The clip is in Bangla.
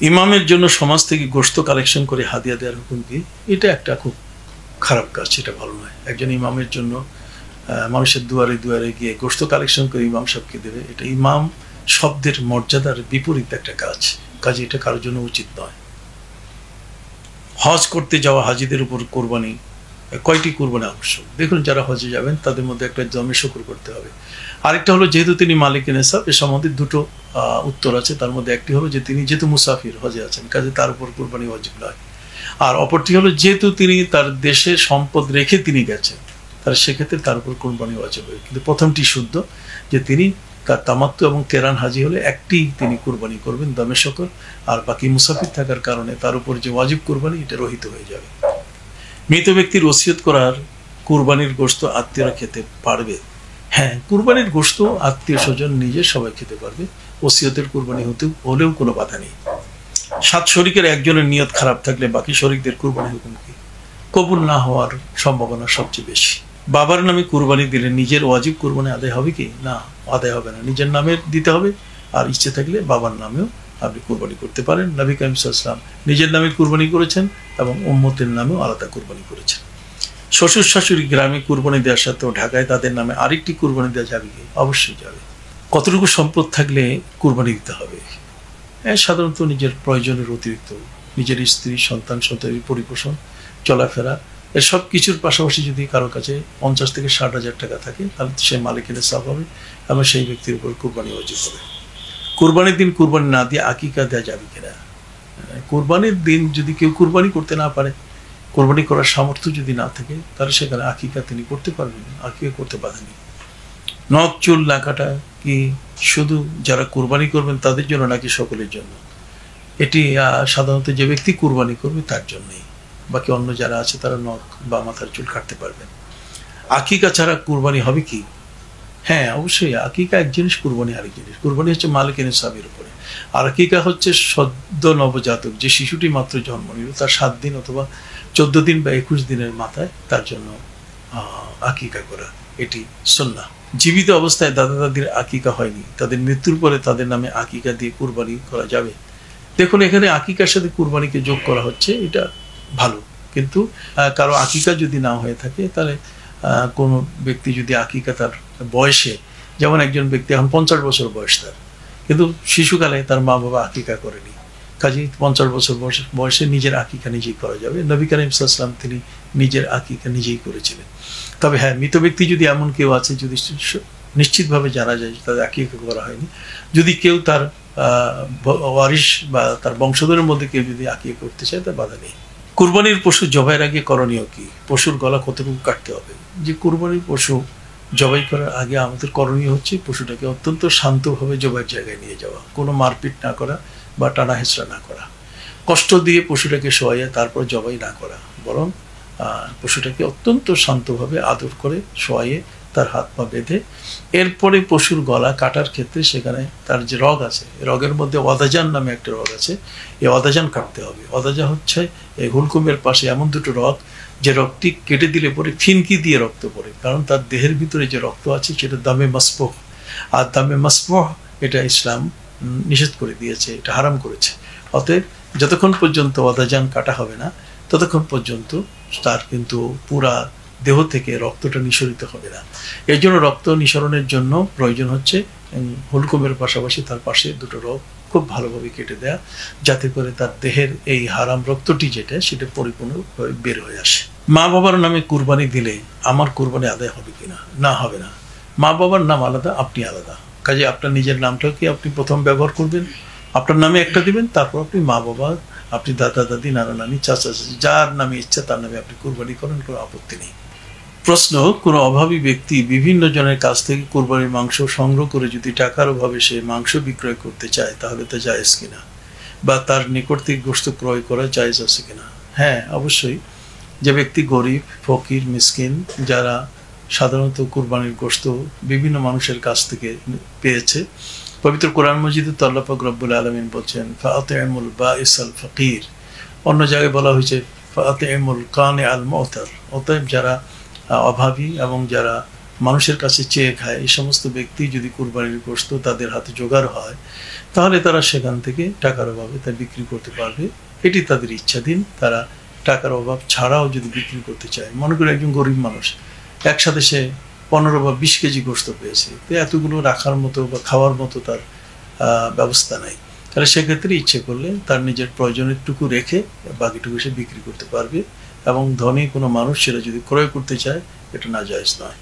ইমামের জন্য সমাজ থেকে গোশত কালেকশন করে হাদিয়া দেওয়ার হুকুম কি? এটা একটা খুব খারাপ কাজ, এটা ভালো নয়। একজন ইমামের জন্য মানুষের দুয়ারে দুয়ারে গিয়ে গোশত কালেকশন করে ইমাম সাহেবকে দেবে, এটা ইমাম শব্দের মর্যাদার বিপরীত একটা কাজ, কাজে এটা কারোর জন্য উচিত নয়। হজ করতে যাওয়া হাজিদের উপর কোরবানি, কয়টি কোরবানি আবশ্যক? দেখুন, যারা হজে যাবেন তাদের মধ্যে একটা জমে শুকর করতে হবে। আরেকটা হলো, যেহেতু তিনি মালিক নেসাব, এ সম্বন্ধে দুটো উত্তর আছে। তার মধ্যে একটি হলো যে তিনি যেহেতু মুসাফির হজে আছেন, কাজে তার উপর কোরবানি ওয়াজিব নয়। আর অপরটি হলো, যেহেতু তিনি তার দেশে সম্পদ রেখে তিনি গেছেন, তার সেক্ষেত্রে তার উপর কোরবানি ওয়াজিব হবে। কিন্তু প্রথমটি শুদ্ধ, যে তিনি তার তামাত্তু এবং কেরান হাজি হলে একটি তিনি কোরবানি করবেন দমে শকর, আর বাকি মুসাফির থাকার কারণে তার উপর যে ওয়াজিব কোরবানি এটা রহিত হয়ে যাবে। মৃত ব্যক্তির ওসিয়ত করার কুরবানির গোশত আত্মীয়রা খেতে পারবে? হ্যাঁ, কুরবানির গোশত আত্মীয় স্বজন নিজে সবাই খেতে পারবে, ওসিয়তের কুরবানি হলেও কোনো বাধা নেই। 7 শরিকের একজনের নিয়ত খারাপ থাকলে বাকি শরিকদের কুরবানি হুকুম কি? কবুল না হওয়ার সম্ভাবনা সবচেয়ে বেশি। বাবার নামে কুরবানি দিলে নিজের ওয়াজিব কুরবানি আদায় হবে কি? না, আদায় হবে না। নিজের নামে দিতে হবে, আর ইচ্ছে থাকলে বাবার নামেও আপনি কুরবানি করতে পারেন। নবী করিম সাল্লাল্লাহু আলাইহি ওয়াসাল্লাম নিজের নামে কুরবানি করেছেন এবং উম্মতের নামেও আলাদা কুরবানি করেছেন। শ্বশুর শাশুড়ি গ্রামে কুরবানি দেওয়ার সাথেও ঢাকায় তাদের নামে আরেকটি কুরবানি দেওয়া যাবে কি? অবশ্যই যাবে। কতটুকু সম্পদ থাকলে কুরবানি দিতে হবে? সাধারণত নিজের প্রয়োজনের অতিরিক্ত, নিজের স্ত্রী সন্তান সন্ততির পরিপোষণ, চলাফেরা, এর সব কিছুর পাশাপাশি যদি কারো কাছে 50 থেকে 60,000 টাকা থাকে, তাহলে সে মালিক নেসাব হবে এবং সেই ব্যক্তির উপর কুরবানি ওয়াজিব হবে। কুরবানির দিন কুরবানি না দিয়ে আকিকা দেওয়া যাবে কিনা? কুরবানির দিন যদি কেউ কুরবানি করতে না পারে, কোরবানি করার সামর্থ্য যদি না থাকে, তাহলে সেখানে আকিকা তিনি করতে পারবেন, আকিকা করতে বাধা নেই। নখ চুল না কাটা কি শুধু যারা কুরবানি করবেন তাদের জন্য নাকি সকলের জন্য? এটি সাধারণত যে ব্যক্তি কুরবানি করবে তার জন্যই, বাকি অন্য যারা আছে তারা নখ বা মাথার চুল কাটতে পারবেন। আকিকা ছাড়া কুরবানি হবে কি? হ্যাঁ, অবশ্যই। আকিকা এক জিনিস, কুরবানি আরেক জিনিস। কুরবানি হচ্ছে মালিক নেসাবের উপরে, আর আকিকা হচ্ছে সদ্য নবজাতক যে শিশুটি মাত্র জন্ম নিল, তার 7 দিন অথবা 14 দিন বা 21 দিনের মাথায় তার জন্য আকিকা করা, এটি সুন্নাহ। জীবিত অবস্থায় দাদা দাদির আকিকা হয়নি, তাদের মৃত্যুর পরে তাদের নামে আকিকা দিয়ে কুরবানি করা যাবে? দেখুন, এখানে আকিকার সাথে কুরবানিকে যোগ করা হচ্ছে, এটা ভালো। কিন্তু কারো আকিকা যদি না হয়ে থাকে, তাহলে কোনো ব্যক্তি যদি আকিকা তার বয়সে, যেমন একজন ব্যক্তি এখন 50 বছর বয়স তার, কিন্তু শিশুকালে তার মা বাবা আকিকা করেনি, কাজেই 50 বছর বয়সে নিজের আকিকা নিজেই করা যাবে। নবী করিম সাল্লাল্লাহু আলাইহি ওয়াসাল্লাম তিনি নিজের আকিকা নিজেই করেছিলেন। তবে হ্যাঁ, মৃত ব্যক্তি যদি এমন কেউ আছে, যদি নিশ্চিতভাবে জানা যায় তাদের আকিকা করা হয়নি, যদি কেউ তার ওয়ারিশ বা তার বংশধরের মধ্যে কেউ যদি আকিকা করতে চায়, তার বাধা নেই। কুরবানির পশু জবাইয়ের আগে করণীয় কি? পশুর গলা কতটুকু কাটতে হবে? যে কুরবানির পশু জবাই করার আগে আমাদের করণীয় হচ্ছে পশুটাকে অত্যন্ত শান্তভাবে জবাইয়ের জায়গায় নিয়ে যাওয়া, কোনো মারপিট না করা বা টানা হেঁচড়া না করা, কষ্ট দিয়ে পশুটাকে শোয়াইয়া তারপর জবাই না করা, বরং পশুটাকে অত্যন্ত শান্তভাবে আদর করে শোয়াইয়ে তার হাত পা বেঁধে এরপরে পশুর গলা কাটার ক্ষেত্রে সেখানে তার যে রগ আছে, রগের মধ্যে অদাজান নামে একটা রগ আছে, এই অদাজান কাটতে হবে। অদাজা হচ্ছে এই হুলকুমের পাশে এমন দুটো রগ, যে রক্তটি কেটে দিলে পরে ফিনকি দিয়ে রক্ত পড়ে, কারণ তার দেহের ভিতরে যে রক্ত আছে সেটা দামে মাসফুহ, আর দামে মাসফুহ এটা ইসলাম নিষেধ করে দিয়েছে, এটা হারাম করেছে। অতএব যতক্ষণ পর্যন্ত অদাজান কাটা হবে না, ততক্ষণ পর্যন্ত তার কিন্তু পুরা দেহ থেকে রক্তটা নিঃসরিত হবে না। এই জন্য রক্ত নিঃসরণের জন্য প্রয়োজন হচ্ছে হুলকুমের পাশাপাশি তার পাশে দুটো রগ খুব ভালোভাবে কেটে দেয়া, যাতে করে তার দেহের এই হারাম রক্তটি যেটা সেটা পরিপূর্ণভাবে বের হয়ে আসে। মা বাবার নামে কুরবানি দিলে আমার কুরবানি আদায় হবে কিনা? না, হবে না। মা বাবার নাম আলাদা, আপনি আলাদা, কাজে আপনার নিজের নামটাকে আপনি প্রথম ব্যবহার করবেন, আপনার নামে একটা দিবেন, তারপর আপনি মা বাবা, আপনি দাদা দাদি, নানা নানি, চাচা চাচি, যার নামে ইচ্ছা তার নামে আপনি কুরবানি করেন, কোনো আপত্তি নেই। প্রশ্ন, কোনো অভাবী ব্যক্তি বিভিন্ন জনের কাছ থেকে কুরবানির মাংস সংগ্রহ করে যদি টাকার অভাবে সে মাংস বিক্রয় করতে চায়, তাহলে তা জায়েজ কিনা? বা তার নিকট থেকে গোশত ক্রয় করা জায়েজ আছে কিনা? হ্যাঁ, অবশ্যই। যে ব্যক্তি গরিব, ফকির, মিসকিন, যারা সাধারণত কুরবানির গোশত বিভিন্ন মানুষের কাছ থেকে পেয়েছে, পবিত্র কোরআন মজিদে আল্লাহ পাক রব্বুল আলামিন বলছেন ফাআতিমুল বাঈসাল ফাকির, অন্য জায়গায় বলা হয়েছে ফাআতিমুল কানি আল মুতার। অতএব যারা অভাবী এবং যারা মানুষের কাছে চেয়ে খায়, এই সমস্ত ব্যক্তি যদি কুরবানির গোশত তাদের হাতে জোগাড় হয়, তাহলে তারা সেখান থেকে টাকার অভাবে তা বিক্রি করতে পারবে। এটি তাদের ইচ্ছাধীন। তারা টাকার অভাব ছাড়াও যদি বিক্রি করতে চায়, মনে করি একজন গরিব মানুষ একসাথে সে 15 বা 20 কেজি গোশত পেয়েছে, তো এতগুলো রাখার মতো বা খাওয়ার মতো তার ব্যবস্থা নাই, তাহলে সেক্ষেত্রে ইচ্ছে করলে তার নিজের প্রয়োজনের টুকু রেখে বাকিটুকু সে বিক্রি করতে পারবে। এবং ধনী কোনো মানুষ সেটা যদি ক্রয় করতে চায়, এটা নাজায়েজ নয়।